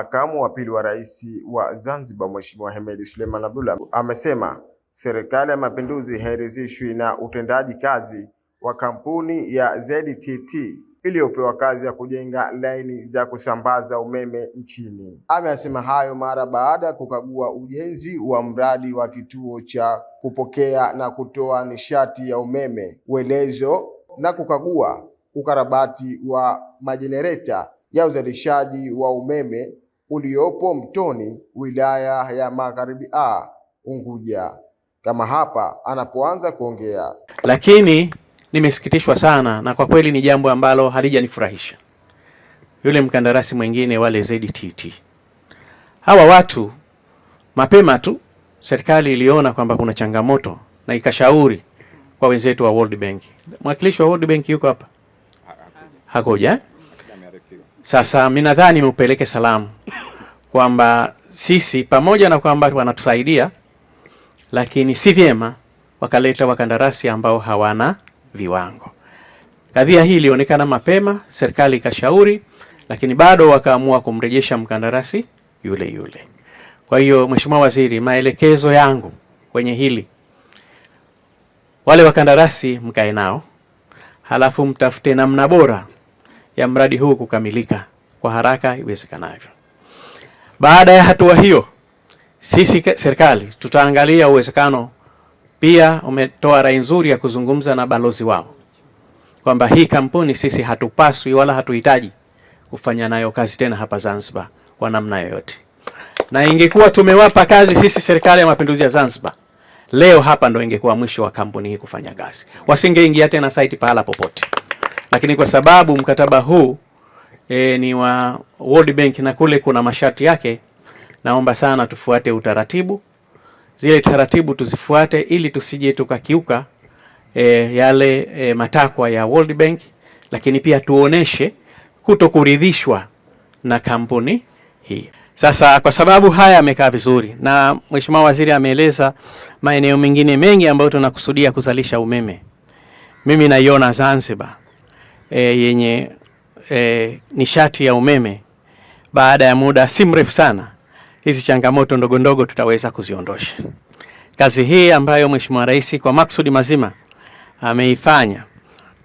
makamu wa pili wa rais wa Zanzibar Mheshimiwa Hemed Suleiman Abdullah amesema Serikali ya Mapinduzi hairidhishwi na utendaji kazi wa kampuni ya ZTT iliyopewa kazi ya kujenga laini za kusambaza umeme nchini. Amesema hayo mara baada ya kukagua ujenzi wa mradi wa kituo cha kupokea na kutoa nishati ya umeme Welezo na kukagua ukarabati wa majenereta ya uzalishaji wa umeme uliopo Mtoni, wilaya ya Magharibi A, Unguja. Kama hapa anapoanza kuongea. Lakini nimesikitishwa sana na kwa kweli ni jambo ambalo halijanifurahisha. Yule mkandarasi mwingine wale ZTT. Hawa watu mapema tu serikali iliona kwamba kuna changamoto na ikashauri kwa wenzetu wa World Bank. Mwakilishi wa World Bank yuko hapa? Hakuja. Sasa mimi nadhani nimpeleke salamu kwamba sisi pamoja na kwamba wanatusaidia, lakini si vyema wakaleta wakandarasi ambao hawana viwango. Kadhia hii ilionekana mapema, serikali ikashauri, lakini bado wakaamua kumrejesha mkandarasi yule yule. Kwa hiyo Mheshimiwa Waziri, maelekezo yangu kwenye hili, wale wakandarasi mkae nao, halafu mtafute namna bora ya mradi huu kukamilika kwa haraka iwezekanavyo. Baada ya hatua hiyo, sisi serikali tutaangalia uwezekano. Pia umetoa rai nzuri ya kuzungumza na balozi wao kwamba hii kampuni sisi hatupaswi wala hatuhitaji kufanya nayo kazi tena hapa Zanzibar kwa namna yoyote. Na ingekuwa tumewapa kazi sisi Serikali ya Mapinduzi ya Zanzibar, leo hapa ndo ingekuwa mwisho wa kampuni hii kufanya kazi. Wasingeingia tena site pahala popote. Lakini kwa sababu mkataba huu ni wa World Bank na kule kuna masharti yake, naomba sana tufuate utaratibu. Zile taratibu tuzifuate ili tusije tukakiuka yale matakwa ya World Bank, lakini pia tuoneshe kutokuridhishwa na kampuni hii. Sasa kwa sababu haya yamekaa vizuri na Mheshimiwa Waziri ameeleza maeneo mengine mengi ambayo tunakusudia kuzalisha umeme, mimi naiona Zanzibar yenye nishati ya umeme baada ya muda si mrefu sana. Hizi changamoto ndogo ndogo tutaweza kuziondosha. Kazi hii ambayo Mheshimiwa Rais kwa maksudi mazima ameifanya,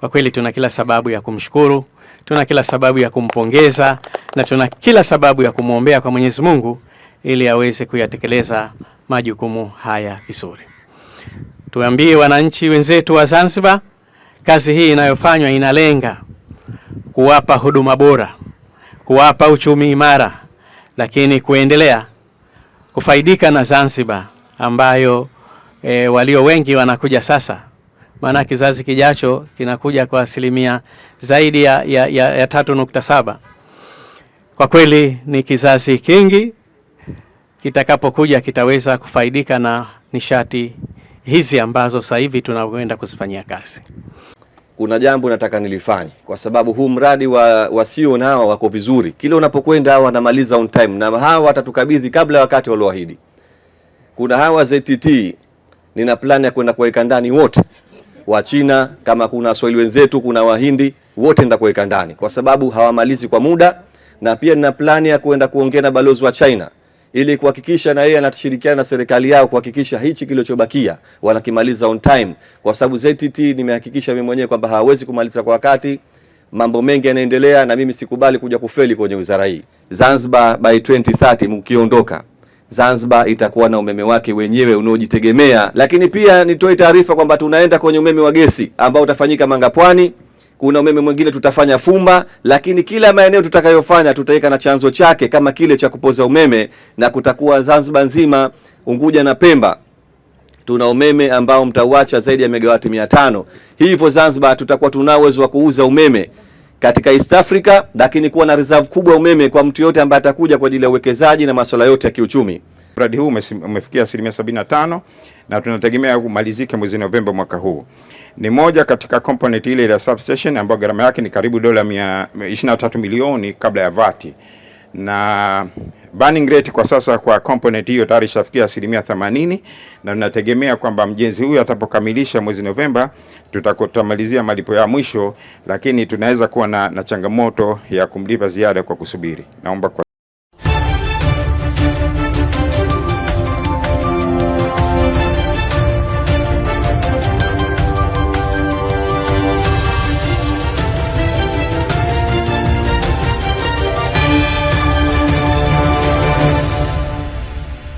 kwa kweli tuna kila sababu ya kumshukuru, tuna kila sababu ya kumpongeza na tuna kila sababu ya kumwombea kwa Mwenyezi Mungu ili aweze kuyatekeleza majukumu haya vizuri. Tuambie wananchi wenzetu wa Zanzibar, kazi hii inayofanywa inalenga kuwapa huduma bora, kuwapa uchumi imara, lakini kuendelea kufaidika na Zanzibar ambayo walio wengi wanakuja sasa. Maana kizazi kijacho kinakuja kwa asilimia zaidi ya 3.7. Kwa kweli ni kizazi kingi, kitakapokuja kitaweza kufaidika na nishati hizi ambazo sasa hivi tunakwenda kuzifanyia kazi. Kuna jambo nataka nilifanye kwa sababu huu mradi wasio nao wako vizuri. Kila unapokwenda hawa wanamaliza on time na hawa watatukabidhi kabla wakati walioahidi. Kuna hawa ZTT nina plan ya kwenda kuweka ndani wote. Wa China, kama kuna Waswahili wenzetu, kuna Wahindi, wote nenda kuweka ndani kwa sababu hawamalizi kwa muda, na pia nina plan ya kwenda kuongea na balozi wa China ili kuhakikisha na yeye anashirikiana na serikali yao kuhakikisha hichi kilichobakia wanakimaliza on time, kwa sababu ZTT nimehakikisha mimi mwenyewe kwamba hawezi kumaliza kwa wakati. Mambo mengi yanaendelea na mimi sikubali kuja kufeli kwenye wizara hii. Zanzibar by 2030 mkiondoka, Zanzibar itakuwa na umeme wake wenyewe unaojitegemea. Lakini pia nitoe taarifa kwamba tunaenda kwenye umeme wa gesi ambao utafanyika Mangapwani. Kuna umeme mwingine tutafanya Fumba, lakini kila maeneo tutakayofanya tutaweka na chanzo chake kama kile cha kupoza umeme, na kutakuwa Zanzibar nzima, Unguja na Pemba tuna umeme ambao mtauacha zaidi ya megawati 500. Hivyo Zanzibar tutakuwa tuna uwezo wa kuuza umeme katika East Africa, lakini kuwa na reserve kubwa umeme kwa mtu yote ambaye atakuja kwa ajili ya uwekezaji na masuala yote ya kiuchumi. Mradi huu umefikia 75% na tunategemea kumalizika mwezi Novemba mwaka huu. Ni moja katika component ile ya substation ambayo gharama yake ni karibu dola 23 milioni kabla ya VAT. Na burning rate kwa sasa kwa component hiyo tayari ishafikia 80%, na tunategemea kwamba mjenzi huyu atapokamilisha mwezi Novemba tutatamalizia malipo ya mwisho, lakini tunaweza kuwa na changamoto ya kumlipa ziada kwa kusubiri. Naomba kwa